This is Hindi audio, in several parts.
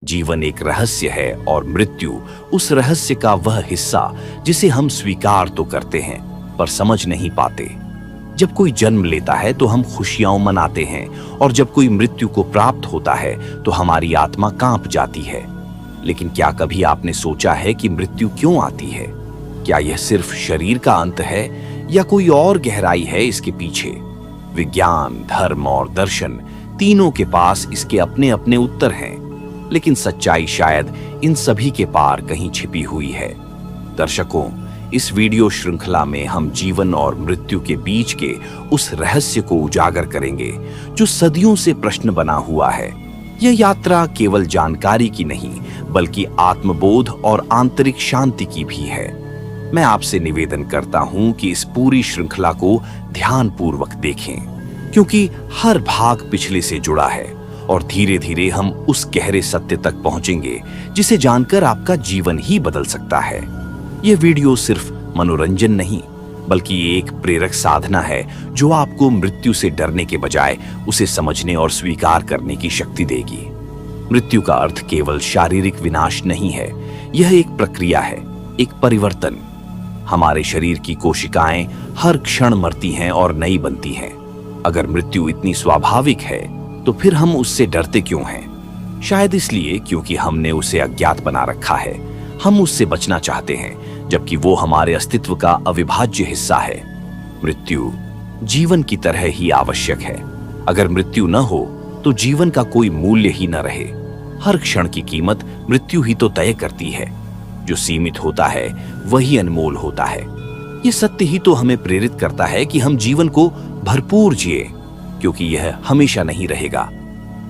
जीवन एक रहस्य है और मृत्यु उस रहस्य का वह हिस्सा जिसे हम स्वीकार तो करते हैं पर समझ नहीं पाते। जब कोई जन्म लेता है तो हम खुशियां मनाते हैं और जब कोई मृत्यु को प्राप्त होता है तो हमारी आत्मा कांप जाती है। लेकिन क्या कभी आपने सोचा है कि मृत्यु क्यों आती है? क्या यह सिर्फ शरीर का अंत है या कोई और गहराई है इसके पीछे? विज्ञान, धर्म और दर्शन तीनों के पास इसके अपने अपने उत्तर हैं, लेकिन सच्चाई शायद इन सभी के पार कहीं छिपी हुई है। दर्शकों, इस वीडियो श्रृंखला में हम जीवन और मृत्यु के बीच के उस रहस्य को उजागर करेंगे जो सदियों से प्रश्न बना हुआ है। यह यात्रा केवल जानकारी की नहीं बल्कि आत्मबोध और आंतरिक शांति की भी है। मैं आपसे निवेदन करता हूं कि इस पूरी श्रृंखला को ध्यानपूर्वक देखें, क्योंकि हर भाग पिछले से जुड़ा है और धीरे धीरे हम उस गहरे सत्य तक पहुंचेंगे जिसे जानकर आपका जीवन ही बदल सकता है। यह वीडियो सिर्फ मनोरंजन नहीं बल्कि एक प्रेरक साधना है जो आपको मृत्यु से डरने के बजाय उसे समझने और स्वीकार करने की शक्ति देगी। मृत्यु का अर्थ केवल शारीरिक विनाश नहीं है, यह एक प्रक्रिया है, एक परिवर्तन। हमारे शरीर की कोशिकाएं हर क्षण मरती हैं और नई बनती हैं। अगर मृत्यु इतनी स्वाभाविक है तो फिर हम उससे डरते क्यों हैं? शायद इसलिए क्योंकि हमने उसे अज्ञात बना रखा है। हम उससे बचना चाहते हैं जबकि वो हमारे अस्तित्व का अविभाज्य हिस्सा है। मृत्यु जीवन की तरह ही आवश्यक है। अगर मृत्यु न हो तो जीवन का कोई मूल्य ही न रहे। हर क्षण की कीमत मृत्यु ही तो तय करती है। जो सीमित होता है वही अनमोल होता है। ये सत्य ही तो हमें प्रेरित करता है कि हम जीवन को भरपूर जिए, क्योंकि यह हमेशा नहीं रहेगा।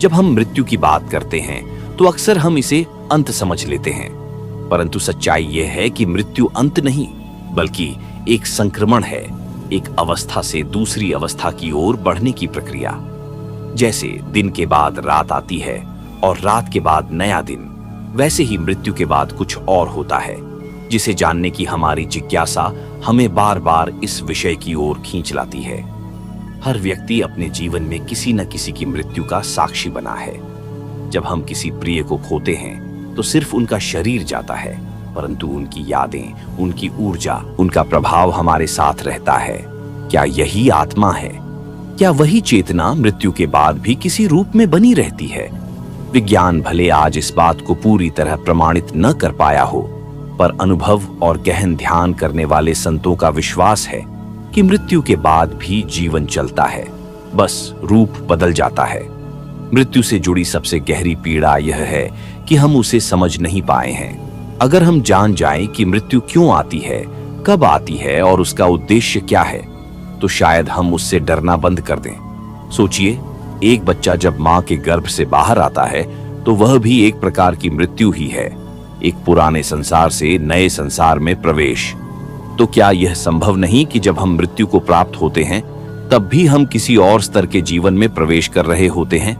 जब हम मृत्यु की बात करते हैं तो अक्सर हम इसे अंत समझ लेते हैं, परंतु सच्चाई यह है कि मृत्यु अंत नहीं बल्कि एक संक्रमण है, एक अवस्था से दूसरी अवस्था की ओर बढ़ने की प्रक्रिया। जैसे दिन के बाद रात आती है और रात के बाद नया दिन, वैसे ही मृत्यु के बाद कुछ और होता है जिसे जानने की हमारी जिज्ञासा हमें बार बार इस विषय की ओर खींच लाती है। हर व्यक्ति अपने जीवन में किसी न किसी की मृत्यु का साक्षी बना है। जब हम किसी प्रिय को खोते हैं तो सिर्फ उनका शरीर जाता है, परंतु उनकी यादें, उनकी ऊर्जा, उनका प्रभाव हमारे साथ रहता है। क्या यही आत्मा है? क्या वही चेतना मृत्यु के बाद भी किसी रूप में बनी रहती है? विज्ञान भले आज इस बात को पूरी तरह प्रमाणित न कर पाया हो, पर अनुभव और गहन ध्यान करने वाले संतों का विश्वास है कि मृत्यु के बाद भी जीवन चलता है, बस रूप बदल जाता है। मृत्यु से जुड़ी सबसे गहरी पीड़ा यह है कि हम उसे समझ नहीं पाए हैं। अगर हम जान जाएं कि मृत्यु क्यों आती है, कब आती है और उसका उद्देश्य क्या है, तो शायद हम उससे डरना बंद कर दें। सोचिए, एक बच्चा जब मां के गर्भ से बाहर आता है तो वह भी एक प्रकार की मृत्यु ही है, एक पुराने संसार से नए संसार में प्रवेश। तो क्या यह संभव नहीं कि जब हम मृत्यु को प्राप्त होते हैं तब भी हम किसी और स्तर के जीवन में प्रवेश कर रहे होते हैं?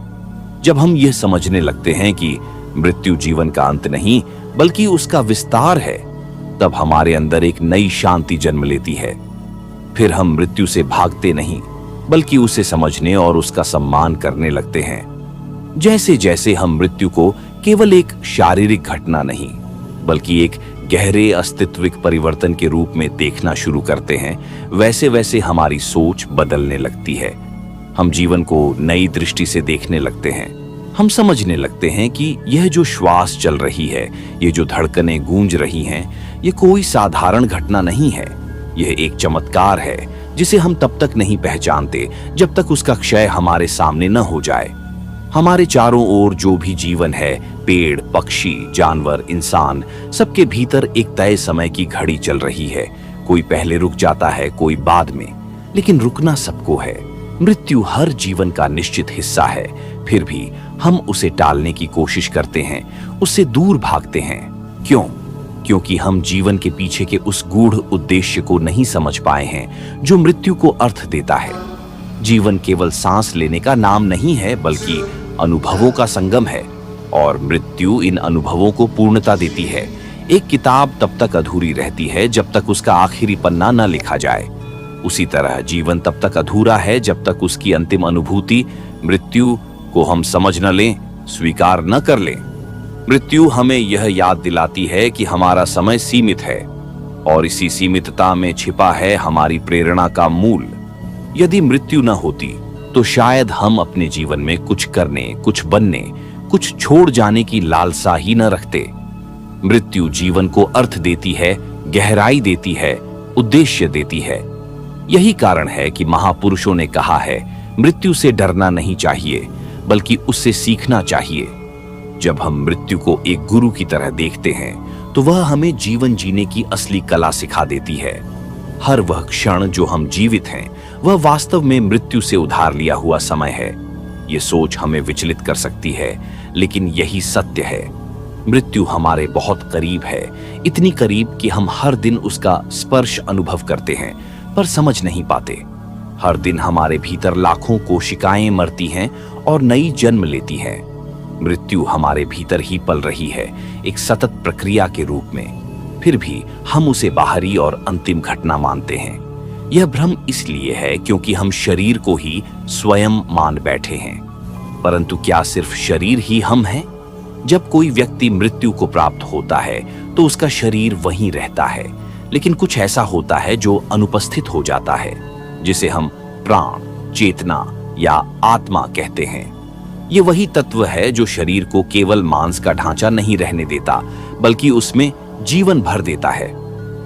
जब हम यह समझने लगते हैं कि मृत्यु जीवन का अंत नहीं बल्कि उसका विस्तार है, तब हमारे अंदर एक नई शांति जन्म लेती है। फिर हम मृत्यु से भागते नहीं बल्कि उसे समझने और उसका सम्मान करने लगते हैं। जैसे जैसे हम मृत्यु को केवल एक शारीरिक घटना नहीं बल्कि एक गहरे अस्तित्विक परिवर्तन के रूप में देखना शुरू करते हैं, वैसे वैसे हमारी सोच बदलने लगती है। हम जीवन को नई दृष्टि से देखने लगते हैं। हम समझने लगते हैं कि यह जो श्वास चल रही है, ये जो धड़कनें गूंज रही हैं, ये कोई साधारण घटना नहीं है। यह एक चमत्कार है जिसे हम तब तक नहीं पहचानते जब तक उसका क्षय हमारे सामने न हो जाए। हमारे चारों ओर जो भी जीवन है, पेड़, पक्षी, जानवर, इंसान, सबके भीतर एक तय समय की घड़ी चल रही है। कोई पहले रुक जाता है, कोई बाद में, लेकिन रुकना सबको है। मृत्यु हर जीवन का निश्चित हिस्सा है, फिर भी हम उसे टालने की कोशिश करते हैं, उससे दूर भागते हैं। क्यों? क्योंकि हम जीवन के पीछे के उस गूढ़ उद्देश्य को नहीं समझ पाए हैं जो मृत्यु को अर्थ देता है। जीवन केवल सांस लेने का नाम नहीं है बल्कि अनुभवों का संगम है, और मृत्यु इन अनुभवों को पूर्णता देती है। एक किताब तब तक अधूरी रहती है जब तक उसका आखिरी पन्ना न लिखा जाए। उसी तरह जीवन तब तक अधूरा है जब तक उसकी अंतिम अनुभूति, मृत्यु, को हम समझ न लें, स्वीकार न कर लें। मृत्यु हमें यह याद दिलाती है कि हमारा समय सीमित है और इसी सीमितता में छिपा है हमारी प्रेरणा का मूल। यदि मृत्यु न होती तो शायद हम अपने जीवन में कुछ करने, कुछ बनने, कुछ छोड़ जाने की लालसा ही न रखते। मृत्यु जीवन को अर्थ देती है, गहराई देती है, उद्देश्य देती है। यही कारण है कि महापुरुषों ने कहा है, मृत्यु से डरना नहीं चाहिए बल्कि उससे सीखना चाहिए। जब हम मृत्यु को एक गुरु की तरह देखते हैं तो वह हमें जीवन जीने की असली कला सिखा देती है। हर वह क्षण जो हम जीवित हैं वह वास्तव में मृत्यु से उधार लिया हुआ समय है। ये सोच हमें विचलित कर सकती है, लेकिन यही सत्य है। मृत्यु हमारे बहुत करीब है, इतनी करीब कि हम हर दिन उसका स्पर्श अनुभव करते हैं पर समझ नहीं पाते। हर दिन हमारे भीतर लाखों कोशिकाएं मरती हैं और नई जन्म लेती हैं। मृत्यु हमारे भीतर ही पल रही है, एक सतत प्रक्रिया के रूप में। फिर भी हम उसे बाहरी और अंतिम घटना मानते हैं। यह भ्रम इसलिए है क्योंकि हम शरीर को ही स्वयं मान बैठे हैं। परंतु क्या सिर्फ शरीर ही हम हैं? जब कोई व्यक्ति मृत्यु को प्राप्त होता है तो उसका शरीर वहीं रहता है, लेकिन कुछ ऐसा होता है जो अनुपस्थित हो जाता है, जिसे हम प्राण, चेतना या आत्मा कहते हैं। ये वही तत्व है जो शरीर को केवल मांस का ढांचा नहीं रहने देता, बल्कि उसमें जीवन भर देता है।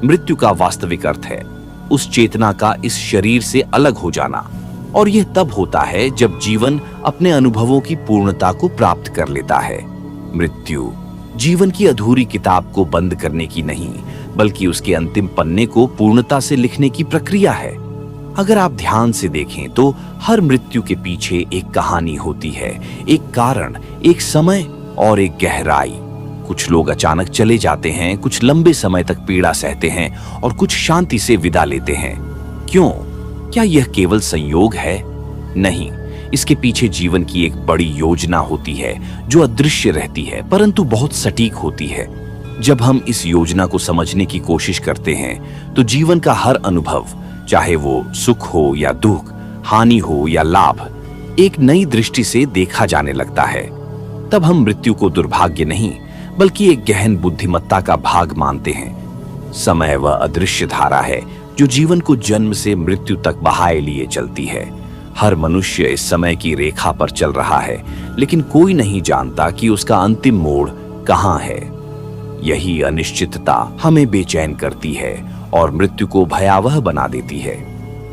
मृत्यु का वास्तविक अर्थ है उस चेतना का इस शरीर से अलग हो जाना, और यह तब होता है जब जीवन अपने अनुभवों की पूर्णता को प्राप्त कर लेता है। मृत्यु जीवन की अधूरी किताब को बंद करने की नहीं, बल्कि उसके अंतिम पन्ने को पूर्णता से लिखने की प्रक्रिया है। अगर आप ध्यान से देखें तो हर मृत्यु के पीछे एक कहानी होती है, एक कारण, एक समय और एक गहराई। कुछ लोग अचानक चले जाते हैं, कुछ लंबे समय तक पीड़ा सहते हैं और कुछ शांति से विदा लेते हैं। क्यों? क्या यह केवल संयोग है? नहीं, इसके पीछे जीवन की एक बड़ी योजना होती है जो अदृश्य रहती है परंतु बहुत सटीक होती है। जब हम इस योजना को समझने की कोशिश करते हैं तो जीवन का हर अनुभव, चाहे वो सुख हो या दुख, हानि हो या लाभ, एक नई दृष्टि से देखा जाने लगता है। तब हम मृत्यु को दुर्भाग्य नहीं बल्कि एक गहन बुद्धिमत्ता का भाग मानते हैं। समय वह अदृश्य धारा है जो जीवन को जन्म से मृत्यु तक बहाए लिए चलती है। हर मनुष्य इस समय की रेखा पर चल रहा है, लेकिन कोई नहीं जानता कि उसका अंतिम मोड़ कहाँ है। यही अनिश्चितता हमें बेचैन करती है और मृत्यु को भयावह बना देती है।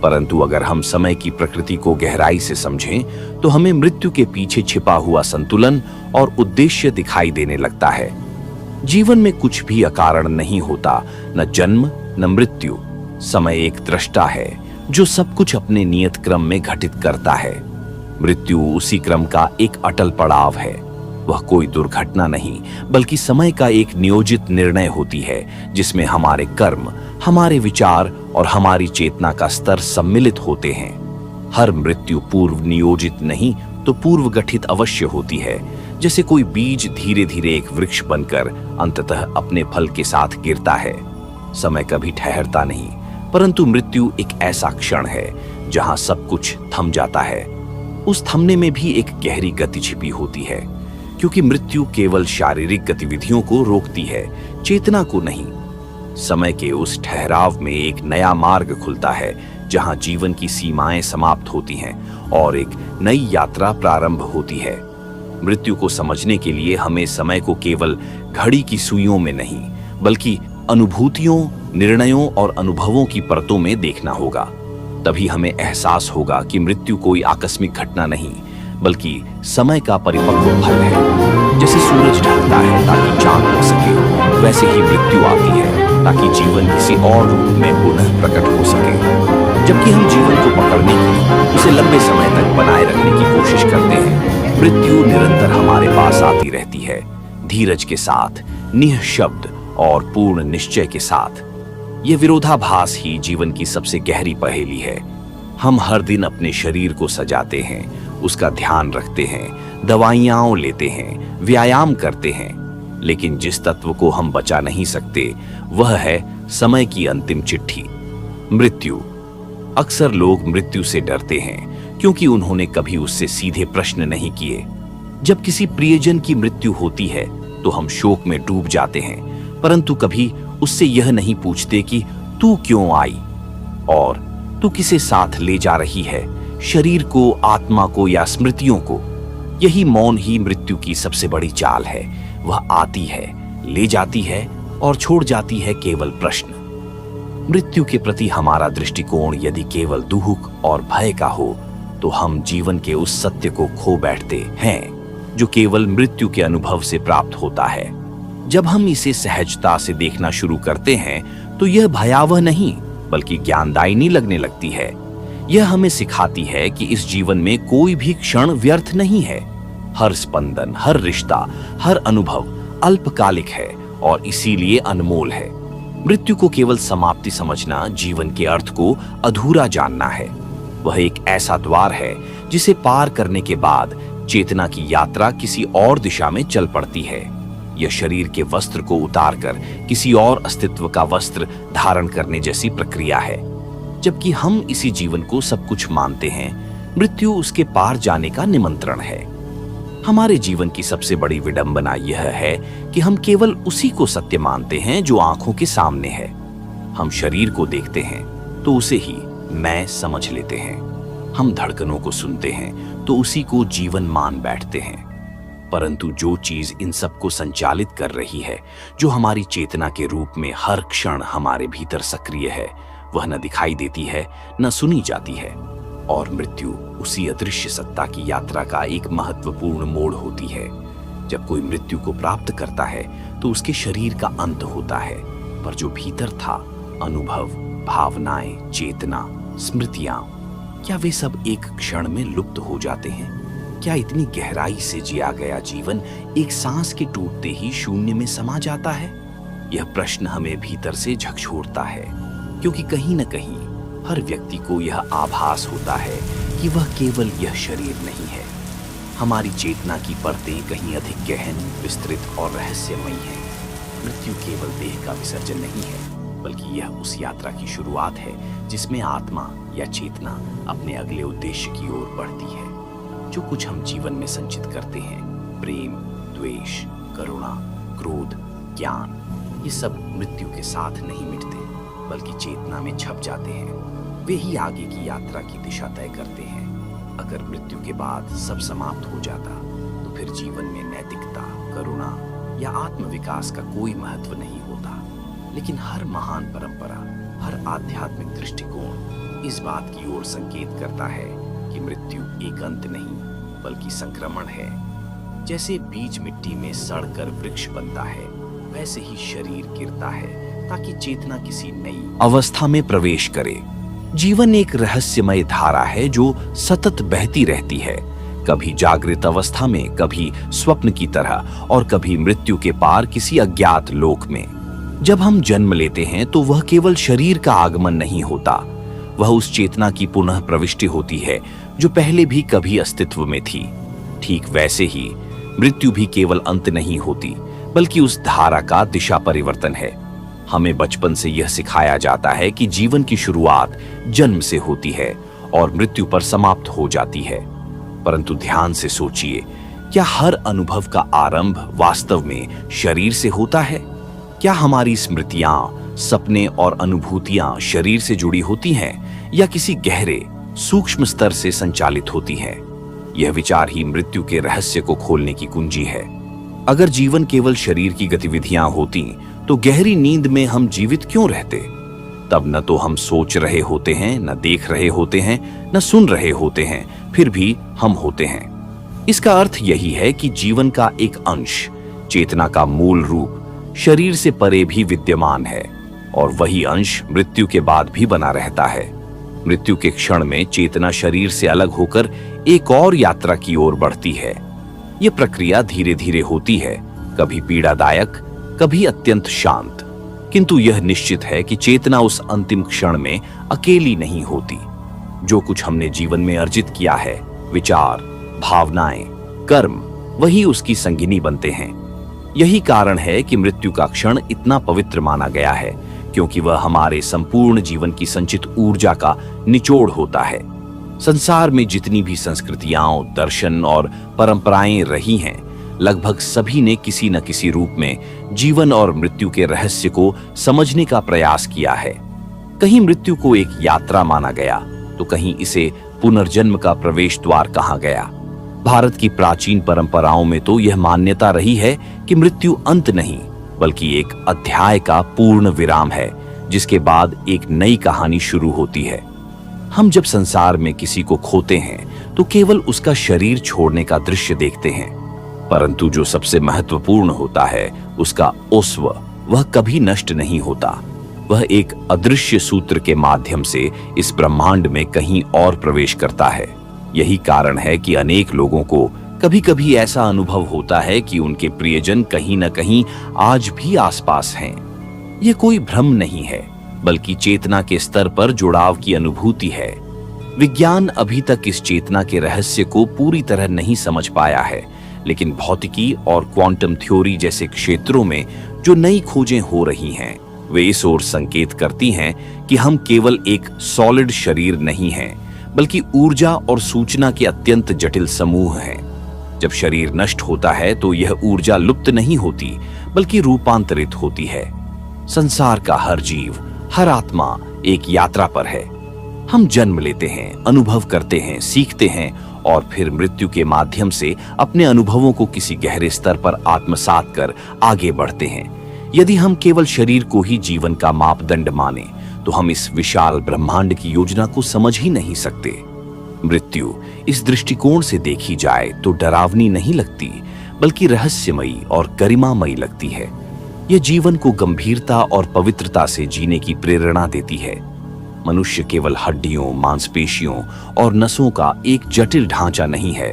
परंतु अगर हम समय की प्रकृति को गहराई से समझें तो हमें मृत्यु के पीछे छिपा हुआ संतुलन और उद्देश्य दिखाई देने लगता है। जीवन में कुछ भी अकारण नहीं होता, न जन्म न मृत्यु। समय एक दृष्टा है जो सब कुछ अपने नियत क्रम में घटित करता है। मृत्यु उसी क्रम का एक अटल पड़ाव है। वह कोई दुर्घटना नहीं बल्कि समय का एक नियोजित निर्णय होती है, जिसमें हमारे कर्म, हमारे विचार और हमारी चेतना का स्तर सम्मिलित होते हैं। हर मृत्यु पूर्व नियोजित नहीं तो पूर्व गठित अवश्य होती है। जैसे कोई बीज धीरे धीरे एक वृक्ष बनकर अंततः अपने फल के साथ गिरता है। समय कभी ठहरता नहीं, परंतु मृत्यु एक ऐसा क्षण है जहां सब कुछ थम जाता है। उस थमने में भी एक गहरी गति छिपी होती है, क्योंकि मृत्यु केवल शारीरिक गतिविधियों को रोकती है, चेतना को नहीं। समय के उस ठहराव में एक नया मार्ग खुलता है जहां जीवन की सीमाएं समाप्त होती हैं और एक नई यात्रा प्रारंभ होती है। मृत्यु को समझने के लिए हमें समय को केवल घड़ी की सुइयों में नहीं बल्कि अनुभूतियों, निर्णयों और अनुभवों की परतों में देखना होगा। तभी हमें एहसास होगा कि मृत्यु कोई आकस्मिक घटना नहीं बल्कि समय का परिपक्व फल है। जैसे सूरज ढलता है ताकि चांद हो सके, वैसे ही मृत्यु आती है ताकि जीवन किसी और रूप में पुनः प्रकट हो सके। जबकि हम जीवन को पकड़ने की, उसे लंबे समय तक बनाए रखने की कोशिश करते हैं, मृत्यु निरंतर हमारे पास आती रहती है, धीरज के साथ, निःशब्द और पूर्ण निश्चय के साथ। यह विरोधाभास ही जीवन की सबसे गहरी पहेली है। हम हर दिन अपने शरीर को सजाते हैं, उसका ध्यान रखते हैं, दवाइयां लेते हैं, व्यायाम करते हैं, लेकिन जिस तत्व को हम बचा नहीं सकते वह है समय की अंतिम चिट्ठी, मृत्यु। अक्सर लोग मृत्यु से डरते हैं क्योंकि उन्होंने कभी उससे सीधे प्रश्न नहीं किए। जब किसी प्रियजन की मृत्यु होती है तो हम शोक में डूब जाते हैं, परंतु कभी उससे यह नहीं पूछते कि तू क्यों आई और तू किसे साथ ले जा रही है, शरीर को, आत्मा को या स्मृतियों को। यही मौन ही मृत्यु की सबसे बड़ी चाल है। वह आती है, ले जाती है और छोड़ जाती है केवल प्रश्न। मृत्यु के प्रति हमारा दृष्टिकोण यदि केवल दुख और भय का हो तो हम जीवन के उस सत्य को खो बैठते हैं जो केवल मृत्यु के अनुभव से प्राप्त होता है। जब हम इसे सहजता से देखना शुरू करते हैं तो यह भयावह नहीं बल्कि ज्ञानदायिनी लगने लगती है। यह हमें सिखाती है कि इस जीवन में कोई भी क्षण व्यर्थ नहीं है। हर स्पंदन, हर रिश्ता, हर अनुभव अल्पकालिक है और इसीलिए अनमोल है। मृत्यु को केवल समाप्ति समझना जीवन के अर्थ को अधूरा जानना है। वह एक ऐसा द्वार है जिसे पार करने के बाद चेतना की यात्रा किसी और दिशा में चल पड़ती है। यह शरीर के वस्त्र को उतारकर किसी और अस्तित्व का वस्त्र धारण करने जैसी प्रक्रिया है। जबकि हम इसी जीवन को सब कुछ मानते हैं, मृत्यु उसके पार जाने का निमंत्रण है। हमारे जीवन की सबसे बड़ी विडंबना यह है कि हम केवल उसी को सत्य मानते हैं जो आंखों के सामने है। हम शरीर को देखते हैं तो उसे ही मैं समझ लेते हैं। हम धड़कनों को सुनते हैं तो उसी को जीवन मान बैठते हैं। परंतु जो चीज इन सबको संचालित कर रही है, जो हमारी चेतना के रूप में हर क्षण हमारे भीतर सक्रिय है, वह न दिखाई देती है न सुनी जाती है। और मृत्यु उसी अदृश्य सत्ता की यात्रा का एक महत्वपूर्ण मोड़ होती है। जब कोई मृत्यु को प्राप्त करता है तो उसके शरीर का अंत होता है, पर जो भीतर था, अनुभव, भावनाएं, चेतना, स्मृतियां, क्या वे सब एक क्षण में लुप्त हो जाते हैं? क्या इतनी गहराई से जिया गया जीवन एक सांस के टूटते ही शून्य में समा जाता है? यह प्रश्न हमें भीतर से झकझोरता है, क्योंकि कहीं न कहीं हर व्यक्ति को यह आभास होता है कि वह केवल यह शरीर नहीं है। हमारी चेतना की परतें कहीं अधिक गहन, विस्तृत और रहस्यमयी हैं। मृत्यु केवल देह का विसर्जन नहीं है, बल्कि यह उस यात्रा की शुरुआत है जिसमें आत्मा या चेतना अपने अगले उद्देश्य की ओर बढ़ती है। जो कुछ हम जीवन में संचित करते हैं, प्रेम, द्वेष, करुणा, क्रोध, ज्ञान, ये सब मृत्यु के साथ नहीं मिटते, बल्कि चेतना में छप जाते हैं। वे ही आगे की यात्रा की दिशा तय करते हैं। अगर मृत्यु के बाद सब समाप्त हो जाता तो फिर जीवन में नैतिकता, करुणा या आत्मविकास का कोई महत्व नहीं होता। लेकिन हर महान परंपरा, हर आध्यात्मिक दृष्टिकोण इस बात की ओर संकेत करता है कि मृत्यु एक अंत नहीं बल्कि संक्रमण है। जैसे बीज मिट्टी में सड़कर वृक्ष बनता है, वैसे ही शरीर गिरता है ताकि चेतना किसी नई अवस्था में प्रवेश करे। जीवन एक रहस्यमय धारा है जो सतत बहती रहती है, कभी जागृत अवस्था में, कभी स्वप्न की तरह और कभी मृत्यु के पार किसी अज्ञात लोक में। जब हम जन्म लेते हैं तो वह केवल शरीर का आगमन नहीं होता, वह उस चेतना की पुनः प्रविष्टि होती है जो पहले भी कभी अस्तित्व में थी। ठीक वैसे ही मृत्यु भी केवल अंत नहीं होती, बल्कि उस धारा का दिशा परिवर्तन है। हमें बचपन से यह सिखाया जाता है कि जीवन की शुरुआत जन्म से होती है और मृत्यु पर समाप्त हो जाती है। परंतु ध्यान से सोचिए, क्या हर अनुभव का आरंभ वास्तव में शरीर से होता है? क्या हमारी स्मृतियां, सपने और अनुभूतियां शरीर से जुड़ी होती हैं या किसी गहरे, सूक्ष्म स्तर से संचालित होती हैं? यह विचार ही मृत्यु के रहस्य को खोलने की कुंजी है। अगर जीवन केवल शरीर की गतिविधियां होती तो गहरी नींद में हम जीवित क्यों रहते? तब न तो हम सोच रहे होते हैं, न देख रहे होते हैं, न सुन रहे होते हैं, फिर भी हम होते हैं। इसका अर्थ यही है कि जीवन का एक अंश, चेतना का मूल रूप, शरीर से परे भी विद्यमान है और वही अंश मृत्यु के बाद भी बना रहता है। मृत्यु के क्षण में चेतना शरीर से अलग होकर एक और यात्रा की ओर बढ़ती है। यह प्रक्रिया धीरे धीरे होती है, कभी पीड़ादायक, कभी अत्यंत शांत, किंतु यह निश्चित है कि चेतना उस अंतिम क्षण में अकेली नहीं होती। जो कुछ हमने जीवन में अर्जित किया है, विचार, भावनाएं, कर्म, वही उसकी संगिनी बनते हैं। यही कारण है कि मृत्यु का क्षण इतना पवित्र माना गया है, क्योंकि वह हमारे संपूर्ण जीवन की संचित ऊर्जा का निचोड़ होता है। संसार में जितनी भी संस्कृतियां, दर्शन और परंपराएं रही हैं, लगभग सभी ने किसी न किसी रूप में जीवन और मृत्यु के रहस्य को समझने का प्रयास किया है। कहीं मृत्यु को एक यात्रा माना गया, तो कहीं इसे पुनर्जन्म का प्रवेश द्वार कहा गया। भारत की प्राचीन परंपराओं में तो यह मान्यता रही है कि मृत्यु अंत नहीं, बल्कि एक अध्याय का पूर्ण विराम है, जिसके बाद एक नई कहानी शुरू होती है। हम जब संसार में किसी को खोते हैं तो केवल उसका शरीर छोड़ने का दृश्य देखते हैं, परंतु जो सबसे महत्वपूर्ण होता है उसका ओस्व, वह कभी नष्ट नहीं होता। वह एक अदृश्य सूत्र के माध्यम से इस ब्रह्मांड में कहीं और प्रवेश करता है। यही कारण है कि अनेक लोगों को कभी कभी ऐसा अनुभव होता है कि उनके प्रियजन कहीं न कहीं आज भी आसपास हैं। यह कोई भ्रम नहीं है, बल्कि चेतना के स्तर पर जुड़ाव की अनुभूति है। विज्ञान अभी तक इस चेतना के रहस्य को पूरी तरह नहीं समझ पाया है, लेकिन भौतिकी और क्वांटम थ्योरी जैसे क्षेत्रों में जो नई खोजें हो रही हैं, वे इस ओर संकेत करती हैं कि हम केवल एक सॉलिड शरीर नहीं हैं, बल्कि ऊर्जा और सूचना के अत्यंत जटिल समूह हैं। जब शरीर नष्ट होता है तो यह ऊर्जा लुप्त नहीं होती, बल्कि रूपांतरित होती है। संसार का हर जीव, हर आत्मा एक यात्रा पर है। हम जन्म लेते हैं, अनुभव करते हैं, सीखते हैं और फिर मृत्यु के माध्यम से अपने अनुभवों को किसी गहरे स्तर पर आत्मसात कर आगे बढ़ते हैं। यदि हम केवल शरीर को ही जीवन का मापदंड माने, तो हम इस विशाल ब्रह्मांड की योजना को समझ ही नहीं सकते। मृत्यु इस दृष्टिकोण से देखी जाए तो डरावनी नहीं लगती, बल्कि रहस्यमयी और गरिमामयी लगती है। यह जीवन को गंभीरता और पवित्रता से जीने की प्रेरणा देती है। मनुष्य केवल हड्डियों, मांसपेशियों और नसों का एक जटिल ढांचा नहीं है।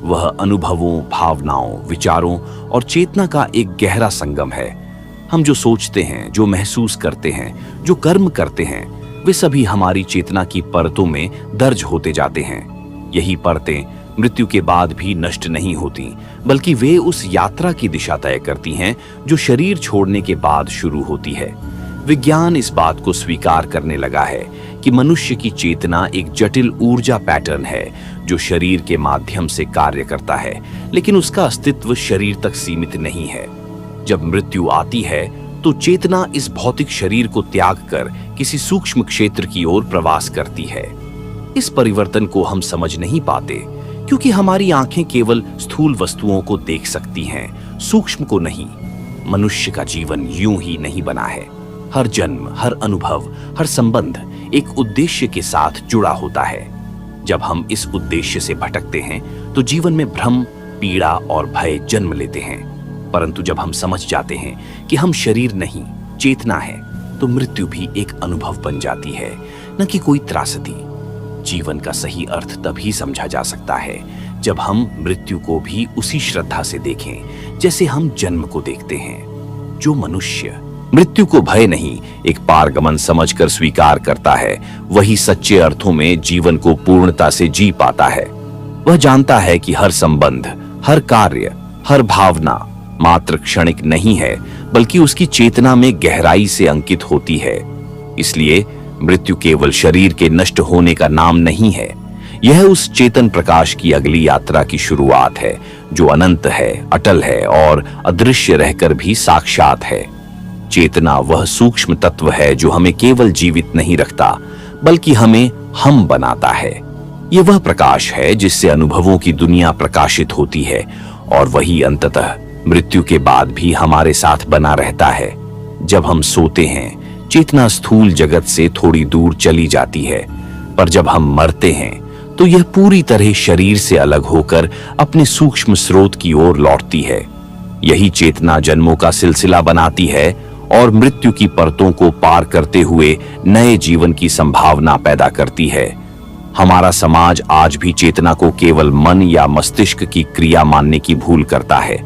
वह अनुभवों, भावनाओं, विचारों और चेतना का एक गहरा संगम है। हम जो सोचते हैं, जो महसूस करते हैं, जो कर्म करते हैं, वे सभी हमारी चेतना की परतों में दर्ज होते जाते हैं। यही परतें मृत्यु के बाद भी नष्ट नहीं होती, बल्कि वे उस यात्रा की दिशा तय करती हैं जो शरीर छोड़ने के बाद शुरू होती है। विज्ञान इस बात को स्वीकार करने लगा है कि मनुष्य की चेतना एक जटिल ऊर्जा पैटर्न है जो शरीर के माध्यम से कार्य करता है, लेकिन उसका अस्तित्व शरीर तक सीमित नहीं है। जब मृत्यु आती है तो चेतना इस भौतिक शरीर को त्याग कर किसी सूक्ष्म क्षेत्र की ओर प्रवास करती है। इस परिवर्तन को हम समझ नहीं पाते, क्योंकि हमारी आंखें केवल स्थूल वस्तुओं को देख सकती हैं, सूक्ष्म को नहीं। मनुष्य का जीवन यूं ही नहीं बना है। हर जन्म, हर अनुभव, हर संबंध एक उद्देश्य के साथ जुड़ा होता है। जब हम इस उद्देश्य से भटकते हैं तो जीवन में भ्रम, पीड़ा और भय जन्म लेते हैं। परंतु जब हम समझ जाते हैं कि हम शरीर नहीं, चेतना है, तो मृत्यु भी एक अनुभव बन जाती है, न कि कोई त्रासदी। जीवन का सही अर्थ तभी समझा जा सकता है जब हम मृत्यु को भी उसी श्रद्धा से देखें जैसे हम जन्म को देखते हैं। जो मनुष्य मृत्यु को भय नहीं, एक पारगमन समझकर स्वीकार करता है, वही सच्चे अर्थों में जीवन को पूर्णता से जी पाता है। वह जानता है कि हर संबंध, हर कार्य, हर भावना मात्र क्षणिक नहीं है, बल्कि उसकी चेतना में गहराई से अंकित होती है। इसलिए मृत्यु केवल शरीर के नष्ट होने का नाम नहीं है, यह उस चेतन प्रकाश की अगली यात्रा की शुरुआत है, जो अनंत है, अटल है और अदृश्य रहकर भी साक्षात है। चेतना वह सूक्ष्म तत्व है जो हमें केवल जीवित नहीं रखता, बल्कि हमें हम बनाता है। यह वह प्रकाश है जिससे अनुभवों की दुनिया प्रकाशित होती है, और वही अंततः मृत्यु के बाद भी हमारे साथ बना रहता है। जब हम सोते हैं, चेतना स्थूल जगत से थोड़ी दूर चली जाती है, पर जब हम मरते हैं तो यह पूरी तरह शरीर से अलग होकर अपने सूक्ष्म स्रोत की ओर लौटती है। यही चेतना जन्मों का सिलसिला बनाती है और मृत्यु की परतों को पार करते हुए नए जीवन की संभावना पैदा करती है। हमारा समाज आज भी चेतना को केवल मन या मस्तिष्क की क्रिया मानने की भूल करता है,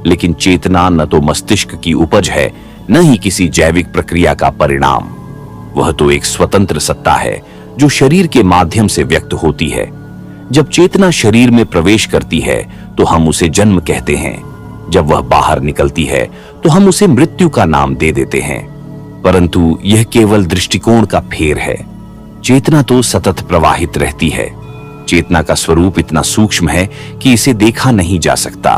लेकिन चेतना न तो मस्तिष्क की उपज है, न ही किसी जैविक प्रक्रिया का परिणाम। वह तो एक स्वतंत्र सत्ता है जो शरीर के माध्यम से व्यक्त होती है। जब चेतना शरीर में प्रवेश करती है तो हम उसे जन्म कहते हैं। जब वह बाहर निकलती है तो हम उसे मृत्यु का नाम दे देते हैं। परंतु यह केवल दृष्टिकोण का फेर है। चेतना तो सतत प्रवाहित रहती है। चेतना का स्वरूप इतना सूक्ष्म है कि इसे देखा नहीं जा सकता।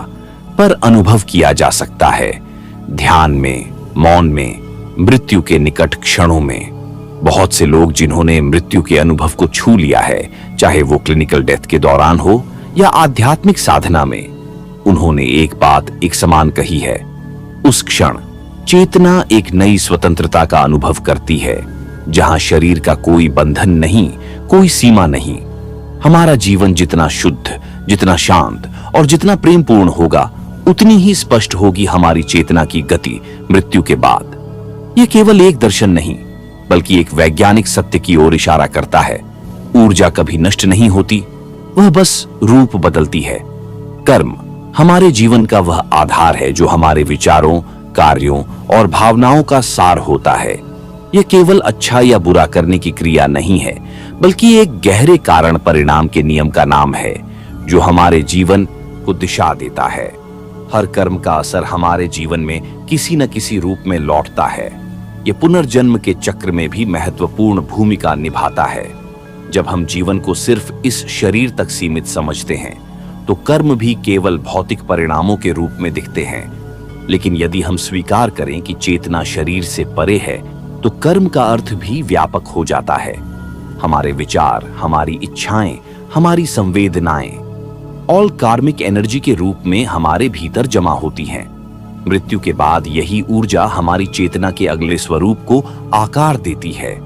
पर अनुभव किया जा सकता है, ध्यान में, मौन में, मृत्यु के निकट क्षणों में। बहुत से लोग जिन्होंने मृत्यु के अनुभव को छू लिया है, चाहे वो क्लिनिकल डेथ के दौरान हो या आध्यात्मिक साधना में, उन्होंने एक बात एक समान कही है। उस क्षण चेतना एक नई स्वतंत्रता का अनुभव करती है, जहां शरीर का कोई बंधन नहीं, कोई सीमा नहीं। हमारा जीवन जितना शुद्ध, जितना शांत और जितना प्रेमपूर्ण होगा, उतनी ही स्पष्ट होगी हमारी चेतना की गति मृत्यु के बाद। यह केवल एक दर्शन नहीं, बल्कि एक वैज्ञानिक सत्य की ओर इशारा करता है। ऊर्जा कभी नष्ट नहीं होती, वह बस रूप बदलती है। कर्म हमारे जीवन का वह आधार है जो हमारे विचारों, कार्यों और भावनाओं का सार होता है। यह केवल अच्छा या बुरा करने की क्रिया नहीं है, बल्कि एक गहरे कारण परिणाम के नियम का नाम है, जो हमारे जीवन को दिशा देता है। हर कर्म का असर हमारे जीवन में किसी न किसी रूप में लौटता है। यह पुनर्जन्म के चक्र में भी महत्वपूर्ण भूमिका निभाता है। जब हम जीवन को सिर्फ इस शरीर तक सीमित समझते हैं, तो कर्म भी केवल भौतिक परिणामों के रूप में दिखते हैं। लेकिन यदि हम स्वीकार करें कि चेतना शरीर से परे है, तो कर्म का अर्थ भी व्यापक हो जाता है। हमारे विचार, हमारी इच्छाएं, हमारी संवेदनाएं ऑल कार्मिक एनर्जी के रूप में हमारे भीतर जमा होती हैं। मृत्यु के बाद यही ऊर्जा हमारी चेतना के अगले स्वरूप को आकार देती है।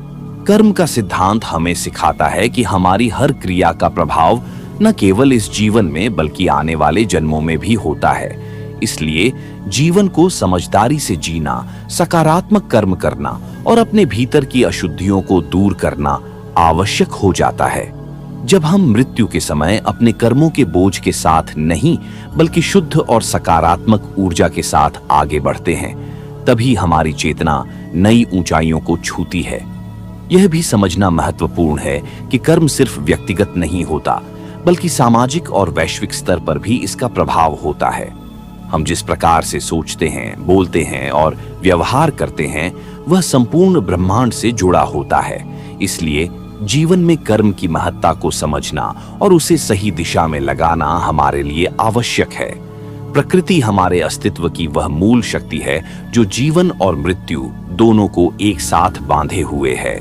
कर्म का सिद्धांत हमें सिखाता है कि हमारी हर क्रिया का प्रभाव न केवल इस जीवन में बल्कि आने वाले जन्मों में भी होता है। इसलिए जीवन को समझदारी से जीना, सकारात्मक कर्म करना और अपने भीतर की अशुद्धियों को दूर करना आवश्यक हो जाता है। जब हम मृत्यु के समय अपने कर्मों के बोझ के साथ नहीं, बल्कि शुद्ध और सकारात्मक ऊर्जा के साथ आगे बढ़ते हैं, तभी हमारी चेतना नई ऊंचाइयों को छूती है। यह भी समझना महत्वपूर्ण है कि कर्म सिर्फ व्यक्तिगत नहीं होता, बल्कि सामाजिक और वैश्विक स्तर पर भी इसका प्रभाव होता है। हम जिस प्रकार से सोचते हैं, बोलते हैं और व्यवहार करते हैं, वह संपूर्ण ब्रह्मांड से जुड़ा होता है। इसलिए जीवन में कर्म की महत्ता को समझना और उसे सही दिशा में लगाना हमारे लिए आवश्यक है। प्रकृति हमारे अस्तित्व की वह मूल शक्ति है जो जीवन और मृत्यु दोनों को एक साथ बांधे हुए है।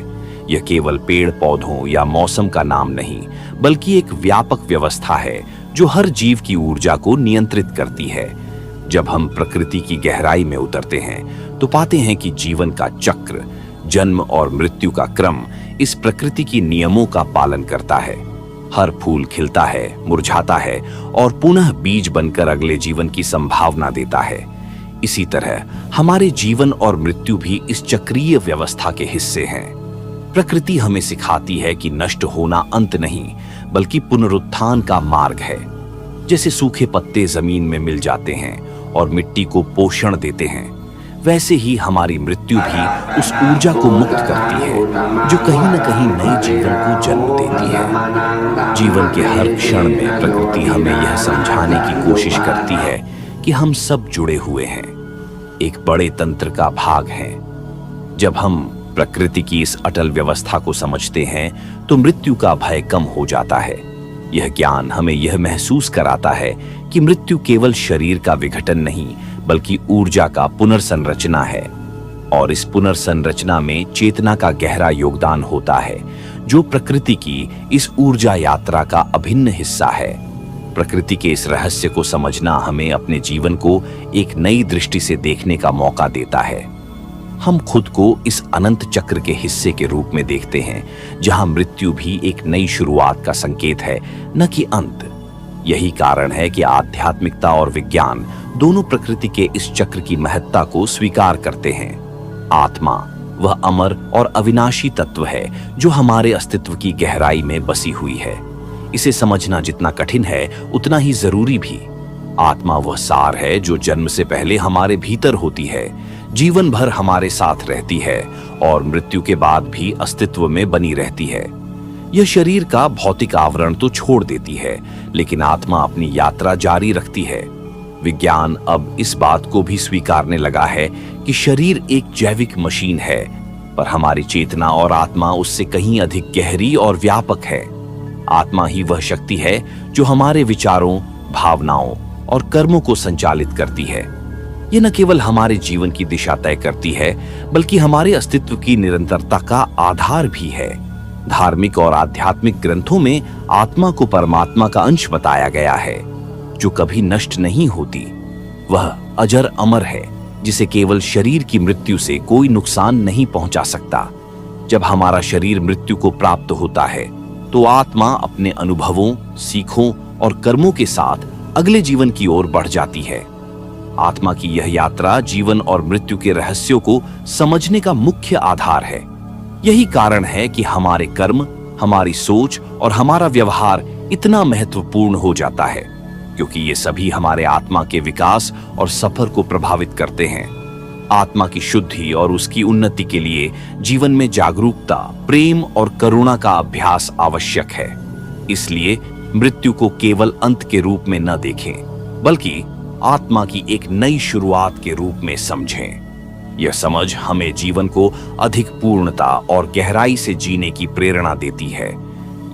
यह केवल पेड़ पौधों या मौसम का नाम नहीं, बल्कि एक व्यापक व्यवस्था है जो हर जीव की ऊर्जा को नियंत्रित करती है। जब हम प्रकृति की गहराई में उतरते हैं, तो पाते हैं कि जीवन का चक्र, जन्म और मृत्यु का क्रम इस प्रकृति की नियमों का पालन करता है। हर फूल खिलता है, मुरझाता है और पुनः बीज बनकर अगले जीवन की संभावना देता है। इसी तरह हमारे जीवन और मृत्यु भी इस चक्रीय व्यवस्था के हिस्से हैं। प्रकृति हमें सिखाती है कि नष्ट होना अंत नहीं, बल्कि पुनरुत्थान का मार्ग है। जैसे सूखे पत्ते जमीन में मिल जाते हैं और मिट्टी को पोषण देते हैं, वैसे ही हमारी मृत्यु भी उस ऊर्जा को मुक्त करती है जो कहीं न कहीं नए जीवन को जन्म देती है। जीवन के हर क्षण में प्रकृति हमें यह समझाने की कोशिश करती है कि हम सब जुड़े हुए हैं, एक बड़े तंत्र का भाग हैं। जब हम प्रकृति की इस अटल व्यवस्था को समझते हैं, तो मृत्यु का भय कम हो जाता है। यह ज्ञान हमें यह महसूस कराता है कि मृत्यु केवल शरीर का विघटन नहीं, बल्कि ऊर्जा का पुनर्संरचना है। और इस पुनर्संरचना में चेतना का गहरा योगदान होता है, जो प्रकृति की इस ऊर्जा यात्रा का अभिन्न हिस्सा है। प्रकृति के इस रहस्य को समझना हमें अपने जीवन को एक नई दृष्टि से देखने का मौका देता है। हम खुद को इस अनंत चक्र के हिस्से के रूप में देखते हैं, जहां मृत्यु भी एक नई शुरुआत का संकेत है, न कि अंत। यही कारण है कि आध्यात्मिकता और विज्ञान दोनों प्रकृति के इस चक्र की महत्ता को स्वीकार करते हैं। आत्मा वह अमर और अविनाशी तत्व है जो हमारे अस्तित्व की गहराई में बसी हुई है। इसे समझना जितना कठिन है, उतना ही जरूरी भी। आत्मा वह सार है जो जन्म से पहले हमारे भीतर होती है, जीवन भर हमारे साथ रहती है और मृत्यु के बाद भी अस्तित्व में बनी रहती है। यह शरीर का भौतिक आवरण तो छोड़ देती है, लेकिन आत्मा अपनी यात्रा जारी रखती है। विज्ञान अब इस बात को भी स्वीकारने लगा है कि शरीर एक जैविक मशीन है, पर हमारी चेतना और आत्मा उससे कहीं अधिक गहरी और व्यापक है। आत्मा ही वह शक्ति है जो हमारे विचारों, भावनाओं और कर्मों को संचालित करती है। यह न केवल हमारे जीवन की दिशा तय करती है, बल्कि हमारे अस्तित्व की निरंतरता का आधार भी है। धार्मिक और आध्यात्मिक ग्रंथों में आत्मा को परमात्मा का अंश बताया गया है, जो कभी नष्ट नहीं होती। वह अजर अमर है, जिसे केवल शरीर की मृत्यु से कोई नुकसान नहीं पहुंचा सकता। जब हमारा शरीर मृत्यु को प्राप्त होता है, तो आत्मा अपने अनुभवों, सीखों और कर्मों के साथ अगले जीवन की ओर बढ़ जाती है। आत्मा की यह यात्रा जीवन और मृत्यु के रहस्यों को समझने का मुख्य आधार है। यही कारण है कि हमारे कर्म, हमारी सोच और हमारा व्यवहार इतना महत्वपूर्ण हो जाता है, क्योंकि ये सभी हमारे आत्मा के विकास और सफर को प्रभावित करते हैं। आत्मा की शुद्धि और उसकी उन्नति के लिए जीवन में जागरूकता, प्रेम और करुणा का अभ्यास आवश्यक है। इसलिए मृत्यु को केवल अंत के रूप में न देखें, बल्कि आत्मा की एक नई शुरुआत के रूप में समझें। यह समझ हमें जीवन को अधिक पूर्णता और गहराई से जीने की प्रेरणा देती है।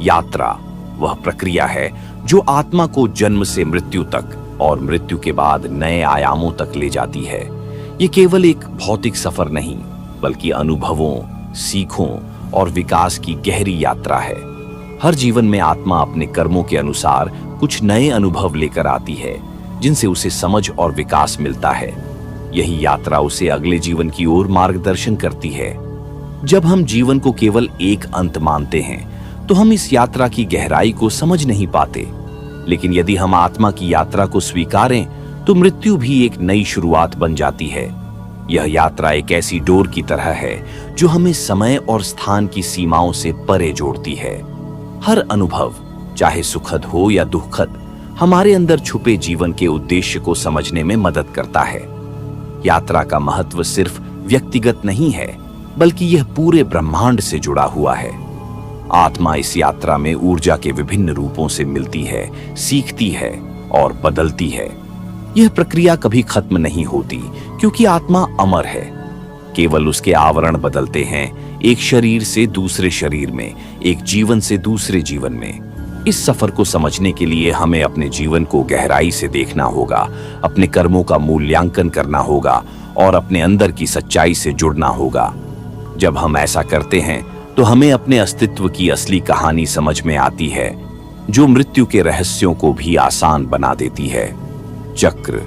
यात्रा वह प्रक्रिया है जो आत्मा को जन्म से मृत्यु तक और मृत्यु के बाद नए आयामों तक ले जाती है। ये केवल एक भौतिक सफर नहीं, बल्कि अनुभवों, सीखों और विकास की गहरी यात्रा है। हर जीवन में आत्मा अपने कर्मों के अनुसार कुछ नए अनुभव लेकर आती है, जिनसे उसे समझ और विकास मिलता है। यही यात्रा उसे अगले जीवन की ओर मार्गदर्शन करती है। जब हम जीवन को केवल एक अंत मानते हैं, तो हम इस यात्रा की गहराई को समझ नहीं पाते। लेकिन यदि हम आत्मा की यात्रा को स्वीकारें, तो मृत्यु भी एक नई शुरुआत बन जाती है। यह यात्रा एक ऐसी डोर की तरह है जो हमें समय और स्थान की सीमाओं से परे जोड़ती है। हर अनुभव, चाहे सुखद हो या दुखद, हमारे अंदर छुपे जीवन के उद्देश्य को समझने में मदद करता है। यात्रा का महत्व सिर्फ व्यक्तिगत नहीं है, बल्कि यह पूरे ब्रह्मांड से जुड़ा हुआ है। आत्मा इस यात्रा में ऊर्जा के विभिन्न रूपों से मिलती है, सीखती है और बदलती है। यह प्रक्रिया कभी खत्म नहीं होती, क्योंकि आत्मा अमर है। केवल उसके आवरण बदलते हैं, एक शरीर से दूसरे शरीर में, एक जीवन से दूसरे जीवन में। इस सफर को समझने के लिए हमें अपने जीवन को गहराई से देखना होगा, अपने कर्मों का मूल्यांकन करना होगा और अपने अंदर की सच्चाई से जुड़ना होगा। जब हम ऐसा करते हैं, तो हमें अपने अस्तित्व की असली कहानी समझ में आती है, जो मृत्यु के रहस्यों को भी आसान बना देती है। चक्र,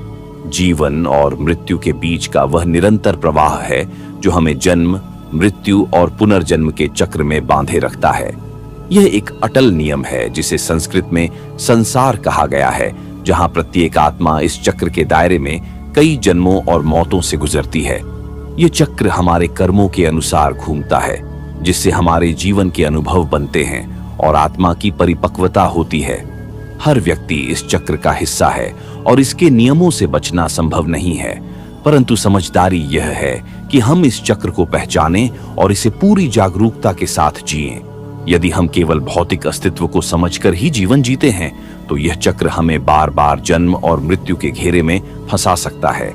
जीवन और मृत्यु के बीच का वह निरंतर प्रवाह है जो हमें जन्म, मृत्यु और पुनर्जन्म के चक्र में बांधे रखता है। यह एक अटल नियम है, जिसे संस्कृत में संसार कहा गया है, जहां प्रत्येक आत्मा इस चक्र के दायरे में कई जन्मों और मौतों से गुजरती है। यह चक्र हमारे कर्मों के अनुसार घूमता है, जिससे हमारे जीवन के अनुभव बनते हैं और आत्मा की परिपक्वता होती है। हर व्यक्ति इस चक्र का हिस्सा है और इसके नियमों से बचना संभव नहीं है, परंतु समझदारी यह है कि हम इस चक्र को पहचानें और इसे पूरी जागरूकता के साथ जिएं। यदि हम केवल भौतिक अस्तित्व को समझकर ही जीवन जीते हैं, तो यह चक्र हमें बार बार जन्म और मृत्यु के घेरे में फंसा सकता है।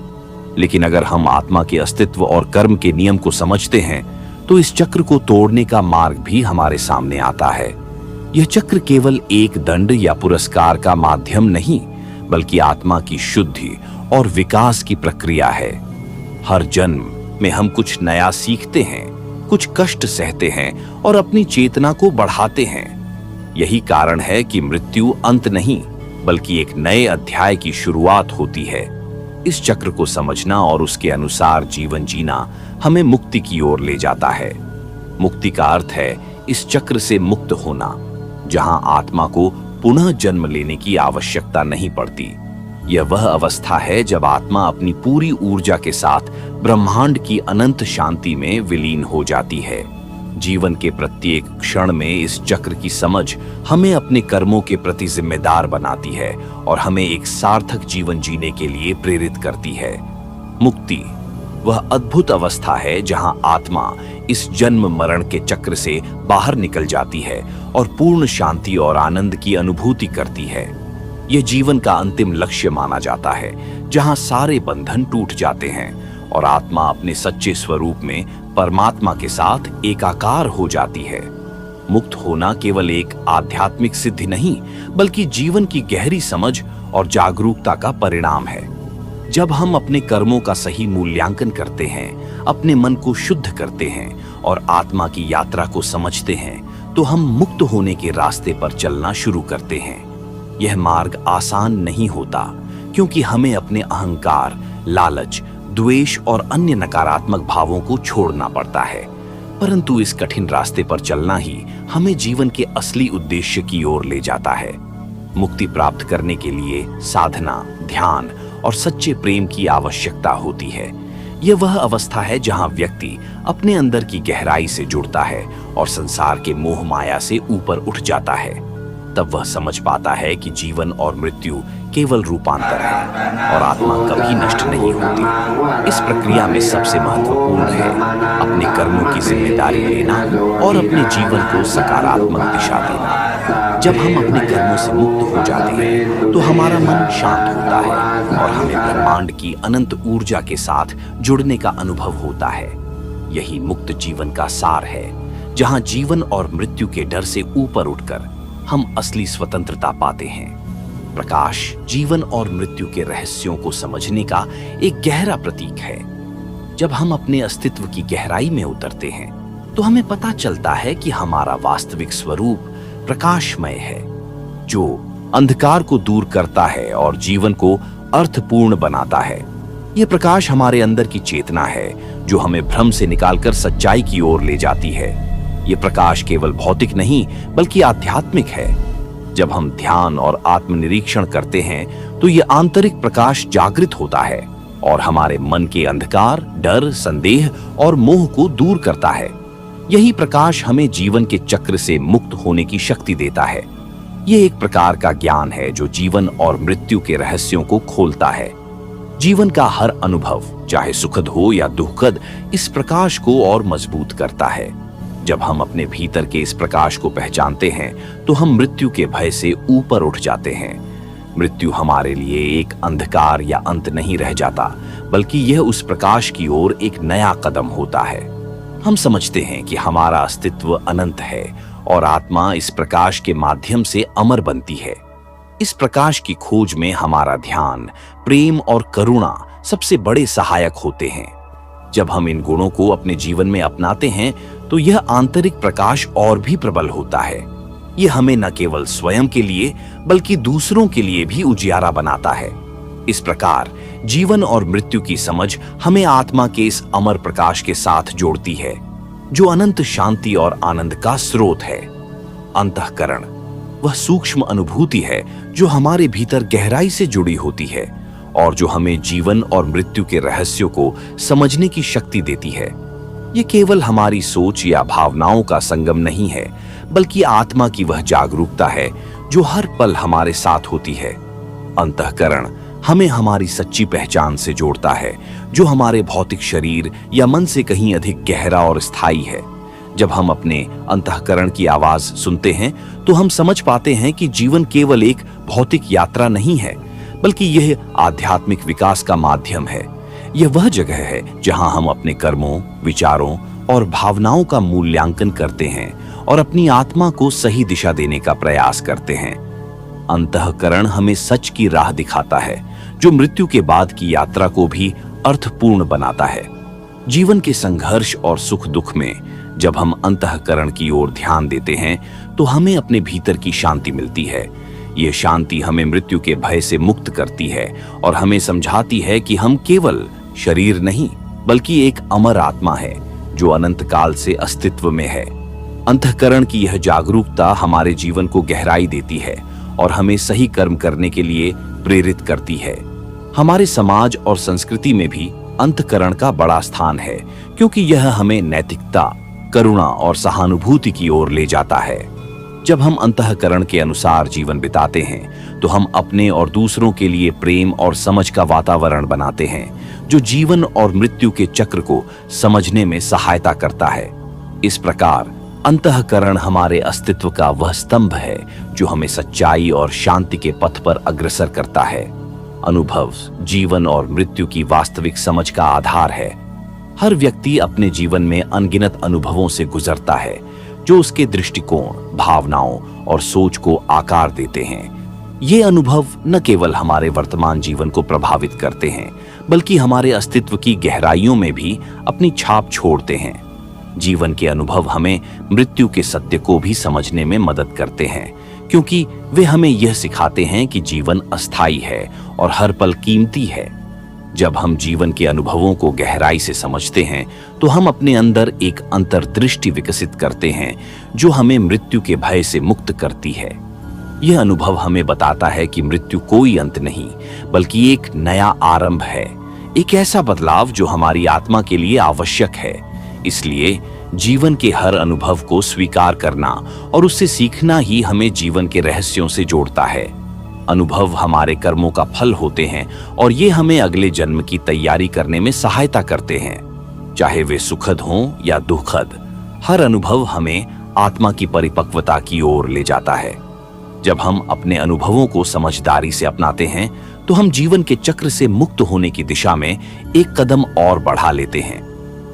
लेकिन अगर हम आत्मा के अस्तित्व और कर्म के नियम को समझते हैं, तो इस चक्र को तोड़ने का मार्ग भी हमारे सामने आता है। यह चक्र केवल एक दंड या पुरस्कार का माध्यम नहीं, बल्कि आत्मा की शुद्धि और विकास की प्रक्रिया है। हर जन्म में हम कुछ नया सीखते हैं, कुछ कष्ट सहते हैं और अपनी चेतना को बढ़ाते हैं। यही कारण है कि मृत्यु अंत नहीं, बल्कि एक नए अध्याय की शुरुआत होती है। इस चक्र को समझना और उसके अनुसार जीवन जीना हमें मुक्ति की ओर ले जाता है। मुक्ति का अर्थ है इस चक्र से मुक्त होना, जहां आत्मा को पुनः जन्म लेने की आवश्यकता नहीं पड़ती। यह वह अवस्था है जब आत्मा अपनी पूरी ऊर्जा के साथ ब्रह्मांड की अनंत शांति में विलीन हो जाती है। जीवन के प्रत्येक क्षण में इस चक्र की समझ हमें अपने कर्मों के प्रति जिम्मेदार बनाती है और हमें एक सार्थक जीवन जीने के लिए प्रेरित करती है। मुक्ति वह अद्भुत अवस्था है जहां आत्मा इस जन्म मरण के चक्र से बाहर निकल जाती है और पूर्ण शांति और आनंद की अनुभूति करती है। यह जीवन का अंतिम लक्ष्य माना जाता है, जहां सारे बंधन टूट जाते हैं और आत्मा अपने सच्चे स्वरूप में परमात्मा के साथ एकाकार हो जाती है। मुक्त होना केवल एक आध्यात्मिक सिद्धि नहीं, बल्कि जीवन की गहरी समझ और जागरूकता का परिणाम है। जब हम अपने कर्मों का सही मूल्यांकन करते हैं, अपने मन को शुद्ध करते हैं और आत्मा की यात्रा को समझते हैं, तो हम मुक्त होने के रास्ते पर चलना शुरू करते हैं। यह मार्ग आसान नहीं होता, क्योंकि हमें अपने अहंकार, लालच, द्वेष और अन्य नकारात्मक भावों को छोड़ना पड़ता है। परंतु इस कठिन रास्ते पर चलना ही हमें जीवन के असली उद्देश्य की ओर ले जाता है। मुक्ति प्राप्त करने के लिए साधना, ध्यान और सच्चे प्रेम की आवश्यकता होती है। यह वह अवस्था है जहां व्यक्ति अपने अंदर की गहराई से जुड़ता है और संसार के मोह माया से ऊपर उठ जाता है। तब वह समझ पाता है कि जीवन और मृत्यु केवल रूपांतर है और आत्मा कभी नष्ट नहीं होती। इस प्रक्रिया में सबसे महत्वपूर्ण है अपने कर्मों की जिम्मेदारी लेना और अपने जीवन को सकारात्मक दिशा देना। जब हम अपने कर्मों से मुक्त हो जाते हैं, तो हमारा मन शांत होता है और हमें ब्रह्मांड की अनंत ऊर्जा के साथ जुड़ने का अनुभव होता है। यही मुक्त जीवन का सार है, जहां जीवन और मृत्यु के डर से ऊपर उठकर हम असली स्वतंत्रता पाते हैं। प्रकाश जीवन और मृत्यु के रहस्यों को समझने का एक गहरा प्रतीक है। जब हम अपने अस्तित्व की गहराई में उतरते हैं, तो हमें पता चलता है कि हमारा वास्तविक स्वरूप प्रकाशमय है, जो अंधकार को दूर करता है और जीवन को अर्थपूर्ण बनाता है। यह प्रकाश हमारे अंदर की चेतना है, जो हमें भ्रम से निकालकर सच्चाई की ओर ले जाती है। यह प्रकाश केवल भौतिक नहीं, बल्कि आध्यात्मिक है। जब हम ध्यान और आत्मनिरीक्षण करते हैं, तो यह आंतरिक प्रकाश जागृत होता है और हमारे मन के अंधकार, डर, संदेह और मोह को दूर करता है। यही प्रकाश हमें जीवन के चक्र से मुक्त होने की शक्ति देता है। यह एक प्रकार का ज्ञान है जो जीवन और मृत्यु के रहस्यों को खोलता है। जीवन का हर अनुभव, चाहे सुखद हो या दुखद, इस प्रकाश को और मजबूत करता है। जब हम अपने भीतर के इस प्रकाश को पहचानते हैं, तो हम मृत्यु के भय से ऊपर उठ जाते हैं। मृत्यु हमारे लिए एक अंधकार या अंत नहीं रह जाता, बल्कि यह उस प्रकाश की ओर एक नया कदम होता है। हम समझते हैं कि हमारा अस्तित्व अनंत है और आत्मा इस प्रकाश के माध्यम से अमर बनती है। इस प्रकाश की खोज में हमारा ध्यान, प्रेम और करुणा सबसे बड़े सहायक होते हैं। जब हम इन गुणों को अपने जीवन में अपनाते हैं, तो यह आंतरिक प्रकाश और भी प्रबल होता है। यह हमें न केवल स्वयं के लिए, बल्कि दूसरों के लिए भी उजियारा बनाता है। इस प्रकार जीवन और मृत्यु की समझ हमें आत्मा के इस अमर प्रकाश के साथ जोड़ती है, जो अनंत शांति और आनंद का स्रोत है। अंतःकरण वह सूक्ष्म अनुभूति है जो हमारे भीतर गहराई से जुड़ी होती है और जो हमें जीवन और मृत्यु के रहस्यों को समझने की शक्ति देती है। ये केवल हमारी सोच या भावनाओं का संगम नहीं है, बल्कि आत्मा की वह जागरूकता है जो हर पल हमारे साथ होती है। अंतःकरण हमें हमारी सच्ची पहचान से जोड़ता है, जो हमारे भौतिक शरीर या मन से कहीं अधिक गहरा और स्थायी है। जब हम अपने अंतःकरण की आवाज सुनते हैं, तो हम समझ पाते हैं कि जीवन केवल एक भौतिक यात्रा नहीं है, बल्कि यह आध्यात्मिक विकास का माध्यम है। यह वह जगह है जहां हम अपने कर्मों, विचारों और भावनाओं का मूल्यांकन करते हैं और अपनी आत्मा को सही दिशा देने का प्रयास करते हैं। अंतःकरण हमें सच की राह दिखाता है, जो मृत्यु के बाद की यात्रा को भी अर्थपूर्ण बनाता है। जीवन के संघर्ष और सुख दुख में जब हम अंतःकरण की ओर ध्यान देते हैं, तो हमें अपने भीतर की शांति मिलती है। ये शांति हमें मृत्यु के भय से मुक्त करती है और हमें समझाती है कि हम केवल शरीर नहीं, बल्कि एक अमर आत्मा है जो अनंत काल से अस्तित्व में है। अंतःकरण की यह जागरूकता हमारे जीवन को गहराई देती है और हमें सही कर्म करने के लिए प्रेरित करती है। हमारे समाज और संस्कृति में भी अंतःकरण का बड़ा स्थान है, क्योंकि यह हमें नैतिकता, करुणा और सहानुभूति की ओर ले जाता है। जब हम अंतःकरण के अनुसार जीवन बिताते हैं, तो हम अपने और दूसरों के लिए प्रेम और समझ का वातावरण बनाते हैं, जो जीवन और मृत्यु के चक्र को समझने में सहायता करता है। इस प्रकार अंतःकरण हमारे अस्तित्व का वह स्तंभ है जो हमें सच्चाई और शांति के पथ पर अग्रसर करता है। अनुभव जीवन और मृत्यु की वास्तविक समझ का आधार है। हर व्यक्ति अपने जीवन में अनगिनत अनुभवों से गुजरता है, जो उसके दृष्टिकोण, भावनाओं और सोच को आकार देते हैं। ये अनुभव न केवल हमारे वर्तमान जीवन को प्रभावित करते हैं, बल्कि हमारे अस्तित्व की गहराइयों में भी अपनी छाप छोड़ते हैं। जीवन के अनुभव हमें मृत्यु के सत्य को भी समझने में मदद करते हैं, क्योंकि वे हमें यह सिखाते हैं कि जीवन अस्थायी है और हर पल कीमती है। जब हम जीवन के अनुभवों को गहराई से समझते हैं, तो हम अपने अंदर एक अंतर्दृष्टि विकसित करते हैं जो हमें मृत्यु के भय से मुक्त करती है। यह अनुभव हमें बताता है कि मृत्यु कोई अंत नहीं, बल्कि एक नया आरंभ है, एक ऐसा बदलाव जो हमारी आत्मा के लिए आवश्यक है। इसलिए जीवन के हर अनुभव को स्वीकार करना और उससे सीखना ही हमें जीवन के रहस्यों से जोड़ता है। अनुभव हमारे कर्मों का फल होते हैं और ये हमें अगले जन्म की तैयारी करने में सहायता करते हैं। चाहे वे सुखद हों या दुखद, हर अनुभव हमें आत्मा की परिपक्वता की ओर ले जाता है। जब हम अपने अनुभवों को समझदारी से अपनाते हैं, तो हम जीवन के चक्र से मुक्त होने की दिशा में एक कदम और बढ़ा लेते हैं।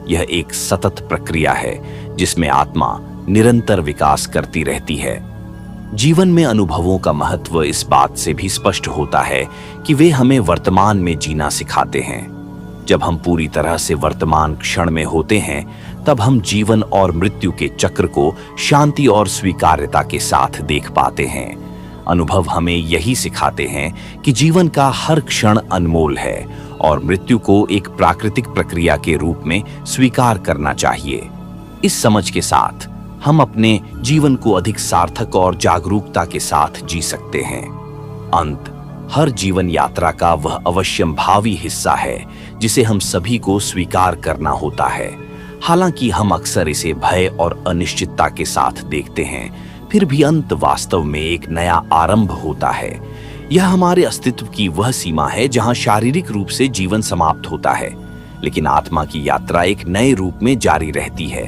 यह एक सतत प्रक्रिया है जिसमें आत्मा निरंतर विकास करती रहती है। जीवन में अनुभवों का महत्व इस बात से भी स्पष्ट होता है कि वे हमें वर्तमान में जीना सिखाते हैं। जब हम पूरी तरह से वर्तमान क्षण में होते हैं, तब हम जीवन और मृत्यु के चक्र को शांति और स्वीकार्यता के साथ देख पाते हैं। अनुभव हमें यही सिखाते हैं कि जीवन का हर क्षण अनमोल है और मृत्यु को एक प्राकृतिक प्रक्रिया के रूप में स्वीकार करना चाहिए। इस समझ के साथ हम अपने जीवन को अधिक सार्थक और जागरूकता के साथ जी सकते हैं। अंत हर जीवन यात्रा का वह अवश्यंभावी हिस्सा है जिसे हम सभी को स्वीकार करना होता है। हालांकि हम अक्सर इसे भय और अनिश्चितता के साथ देखते हैं, फिर भी अंत वास्तव में एक नया आरंभ होता है। यह हमारे अस्तित्व की वह सीमा है जहां शारीरिक रूप से जीवन समाप्त होता है, लेकिन आत्मा की यात्रा एक नए रूप में जारी रहती है।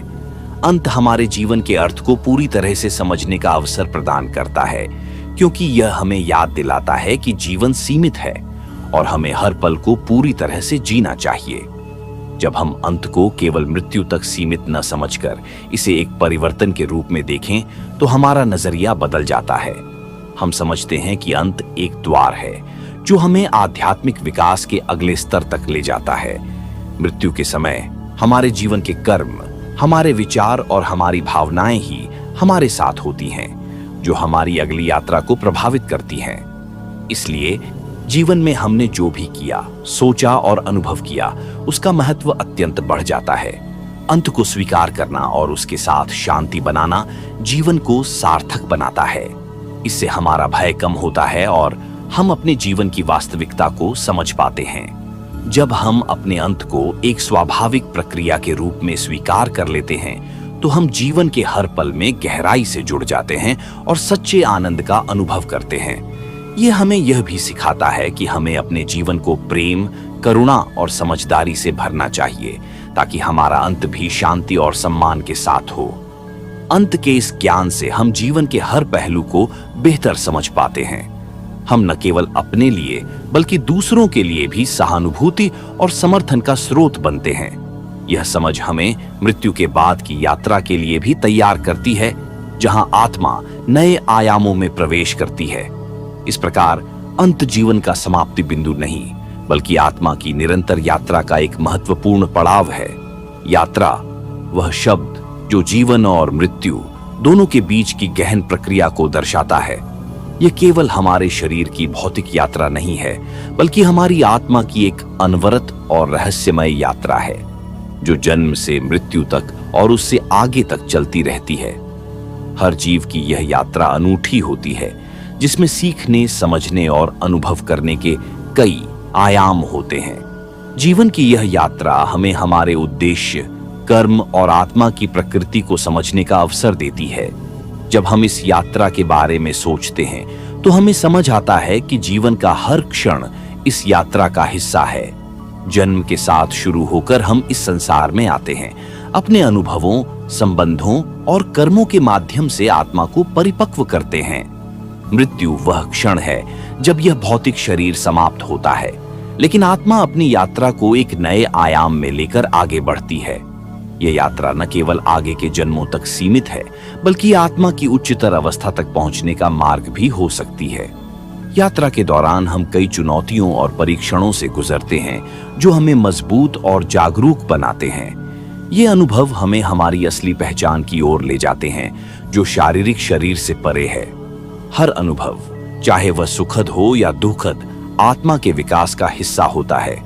अंत हमारे जीवन के अर्थ को पूरी तरह से समझने का अवसर प्रदान करता है, क्योंकि यह हमें याद दिलाता है कि जीवन सीमित है और हमें हर पल को पूरी तरह से जीना चाहिए। जब हम अंत को केवल मृत्यु तक सीमित न समझकर इसे एक परिवर्तन के रूप में देखें, तो हमारा नजरिया बदल जाता है। हम समझते हैं कि अंत एक द्वार है जो हमें आध्यात्मिक विकास के अगले स्तर तक ले जाता है। मृत्यु के समय हमारे जीवन के कर्म, हमारे विचार और हमारी भावनाएं ही हमारे साथ होती हैं, जो हमारी अगली यात्रा को प्रभावित करती हैं। इसलिए जीवन में हमने जो भी किया, सोचा और अनुभव किया, उसका महत्व अत्यंत बढ़ जाता है। अंत को स्वीकार करना और उसके साथ शांति बनाना जीवन को सार्थक बनाता है। इससे हमारा भय कम होता है और हम अपने जीवन की वास्तविकता को समझ पाते हैं। जब हम अपने अंत को एक स्वाभाविक प्रक्रिया के रूप में स्वीकार कर लेते हैं, तो हम जीवन के हर पल में गहराई से जुड़ जाते हैं और सच्चे आनंद का अनुभव करते हैं। यह हमें यह भी सिखाता है कि हमें अपने जीवन को प्रेम, करुणा और समझदारी से भरना चाहिए, ताकि हमारा अंत भी शांति और सम्मान के साथ हो। अंत के इस ज्ञान से हम जीवन के हर पहलू को बेहतर समझ पाते हैं। हम न केवल अपने लिए बल्कि दूसरों के लिए भी सहानुभूति और समर्थन का स्रोत बनते हैं। यह समझ हमें मृत्यु के बाद की यात्रा के लिए भी तैयार करती है, जहां आत्मा नए आयामों में प्रवेश करती है। इस प्रकार अंत जीवन का समाप्ति बिंदु नहीं, बल्कि आत्मा की निरंतर यात्रा का एक महत्वपूर्ण पड़ाव है। यात्रा वह शब्द जो जीवन और मृत्यु दोनों के बीच की गहन प्रक्रिया को दर्शाता है। यह केवल हमारे शरीर की भौतिक यात्रा नहीं है, बल्कि हमारी आत्मा की एक अनवरत और रहस्यमय यात्रा है, जो जन्म से मृत्यु तक और उससे आगे तक चलती रहती है। हर जीव की यह यात्रा अनूठी होती है, जिसमें सीखने, समझने और अनुभव करने के कई आयाम होते हैं। जीवन की यह यात्रा हमें हमारे उद्देश्य, कर्म और आत्मा की प्रकृति को समझने का अवसर देती है। जब हम इस यात्रा के बारे में सोचते हैं, तो हमें समझ आता है कि जीवन का हर क्षण इस यात्रा का हिस्सा है। जन्म के साथ शुरू होकर हम इस संसार में आते हैं। अपने अनुभवों, संबंधों और कर्मों के माध्यम से आत्मा को परिपक्व करते हैं। मृत्यु वह क्षण है जब यह भौतिक शरीर समाप्त होता है, लेकिन आत्मा अपनी यात्रा को एक नए आयाम में लेकर आगे बढ़ती है। यह यात्रा न केवल आगे के जन्मों तक सीमित है, बल्कि आत्मा की उच्चतर अवस्था तक पहुंचने का मार्ग भी हो सकती है। यात्रा के दौरान हम कई चुनौतियों और परीक्षणों से गुजरते हैं जो हमें मजबूत और जागरूक बनाते हैं। ये अनुभव हमें हमारी असली पहचान की ओर ले जाते हैं जो शारीरिक शरीर से परे है। हर अनुभव, चाहे वह सुखद हो या दुखद, आत्मा के विकास का हिस्सा होता है।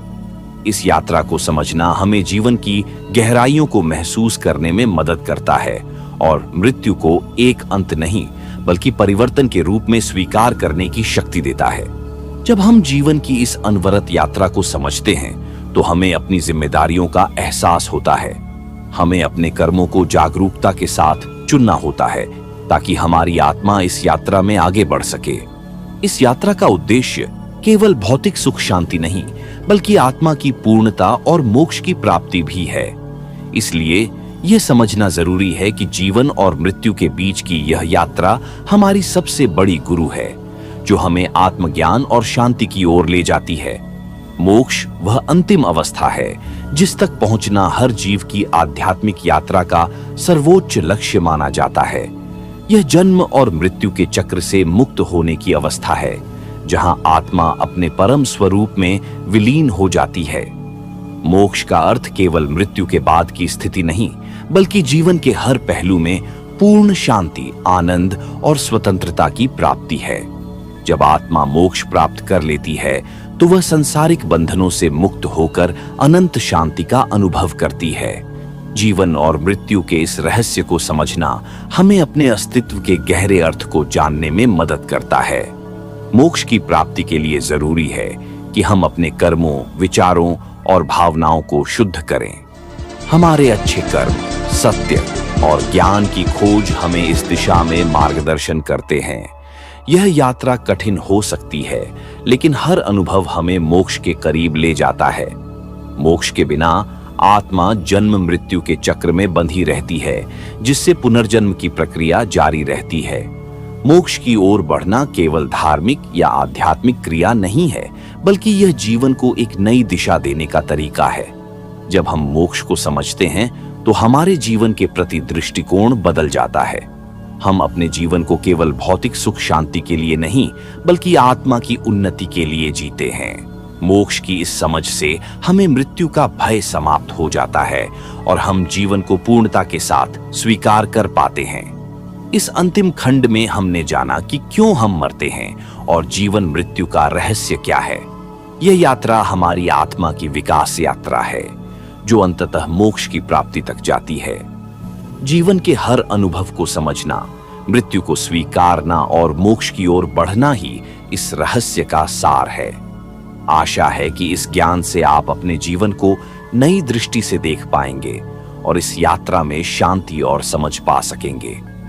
इस यात्रा को समझना हमें जीवन की गहराइयों को महसूस करने में मदद करता है और मृत्यु को एक अंत नहीं बल्कि परिवर्तन के रूप में स्वीकार करने की शक्ति देता है। जब हम जीवन की इस अनवरत यात्रा को समझते हैं तो हमें अपनी जिम्मेदारियों का एहसास होता है। हमें अपने कर्मों को जागरूकता के साथ चुनना होता है ताकि हमारी आत्मा इस यात्रा में आगे बढ़ सके। इस यात्रा का उद्देश्य केवल भौतिक सुख शांति नहीं बल्कि आत्मा की पूर्णता और मोक्ष की प्राप्ति भी है। इसलिए यह समझना जरूरी है कि जीवन और मृत्यु के बीच की यह यात्रा हमारी सबसे बड़ी गुरु है जो हमें आत्मज्ञान और शांति की ओर ले जाती है। मोक्ष वह अंतिम अवस्था है जिस तक पहुंचना हर जीव की आध्यात्मिक यात्रा का सर्वोच्च लक्ष्य माना जाता है। यह जन्म और मृत्यु के चक्र से मुक्त होने की अवस्था है जहां आत्मा अपने परम स्वरूप में विलीन हो जाती है। मोक्ष का अर्थ केवल मृत्यु के बाद की स्थिति नहीं बल्कि जीवन के हर पहलू में पूर्ण शांति, आनंद और स्वतंत्रता की प्राप्ति है। जब आत्मा मोक्ष प्राप्त कर लेती है तो वह संसारिक बंधनों से मुक्त होकर अनंत शांति का अनुभव करती है। जीवन और मृत्यु के इस रहस्य को समझना हमें अपने अस्तित्व के गहरे अर्थ को जानने में मदद करता है। मोक्ष की प्राप्ति के लिए जरूरी है कि हम अपने कर्मों, विचारों और भावनाओं को शुद्ध करें। हमारे अच्छे कर्म, सत्य और ज्ञान की खोज हमें इस दिशा में मार्गदर्शन करते हैं। यह यात्रा कठिन हो सकती है लेकिन हर अनुभव हमें मोक्ष के करीब ले जाता है। मोक्ष के बिना आत्मा जन्म मृत्यु के चक्र में बंधी रहती है जिससे पुनर्जन्म की प्रक्रिया जारी रहती है। मोक्ष की ओर बढ़ना केवल धार्मिक या आध्यात्मिक क्रिया नहीं है बल्कि यह जीवन को एक नई दिशा देने का तरीका है। जब हम मोक्ष को समझते हैं तो हमारे जीवन के प्रति दृष्टिकोण बदल जाता है। हम अपने जीवन को केवल भौतिक सुख शांति के लिए नहीं बल्कि आत्मा की उन्नति के लिए जीते हैं। मोक्ष की इस समझ से हमें मृत्यु का भय समाप्त हो जाता है और हम जीवन को पूर्णता के साथ स्वीकार कर पाते हैं। इस अंतिम खंड में हमने जाना कि क्यों हम मरते हैं और जीवन मृत्यु का रहस्य क्या है। यह यात्रा हमारी आत्मा की विकास यात्रा है जो अंततः मोक्ष की प्राप्ति तक जाती है। जीवन के हर अनुभव को समझना, मृत्यु को स्वीकारना और मोक्ष की ओर बढ़ना ही इस रहस्य का सार है। आशा है कि इस ज्ञान से आप अपने जीवन को नई दृष्टि से देख पाएंगे और इस यात्रा में शांति और समझ पा सकेंगे।